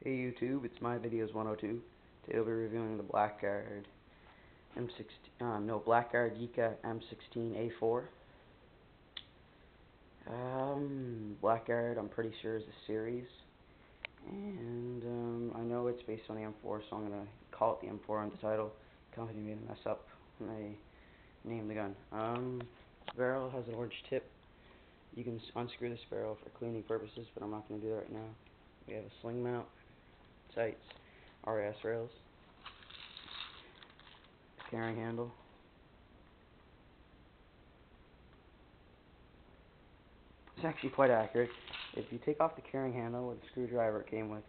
Hey YouTube, it's My Videos 102. Today I'll be reviewing the Blackguard Blackguard YIKA m16A4. Blackguard, I'm pretty sure, is a series, and I know it's based on the M4, so I'm gonna call it the M4 on the title. The company made a mess up when they named the gun. The barrel has an orange tip. You can unscrew this barrel for cleaning purposes, but I'm not going to do that right now. We have a sling mount, sights, RAS rails, carrying handle, it's actually quite accurate. If you take off the carrying handle with the screwdriver it came with,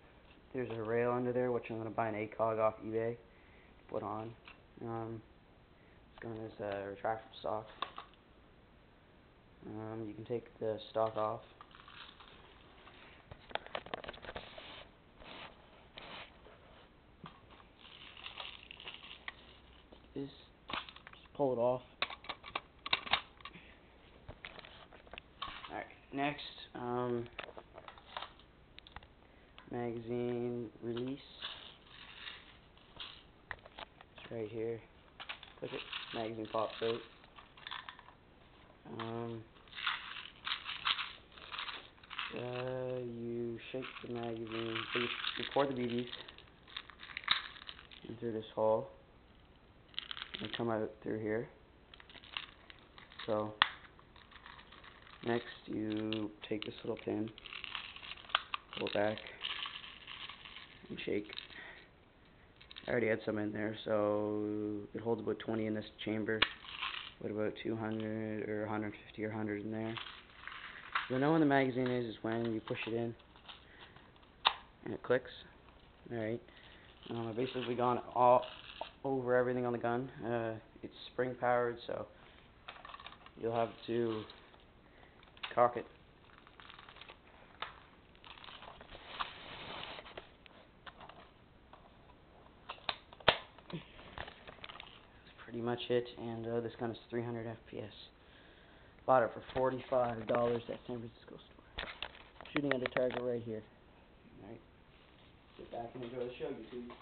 there's a rail under there which I'm going to buy an ACOG off eBay to put on. This gun is a retractable stock. You can take the stock off. Just pull it off. Alright, next, magazine release. It's right here. Click it, magazine pops out. You shake the magazine, so you pour the BBs into this hole, and they come out through here. So, next you take this little pin, pull it back, and shake. I already had some in there, so it holds about 20 in this chamber, with about 200 or 150 or 100 in there. You'll know when the magazine is when you push it in and it clicks. Alright. I've basically gone all over everything on the gun. It's spring powered, so you'll have to cock it. That's pretty much it, and this gun is 300 FPS. Bought it for $45 at San Francisco store. Shooting at a target right here. Alright. Sit back and enjoy the show, YouTube.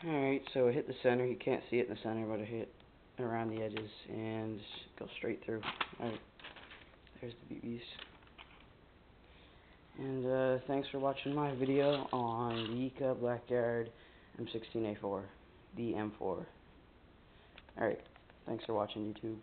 Alright, so it hit the center. You can't see it in the center, but it hit around the edges and goes straight through. Alright, there's the BBs. And thanks for watching my video on the YIKA Blackguard M16A4, the M4. Alright, thanks for watching, YouTube.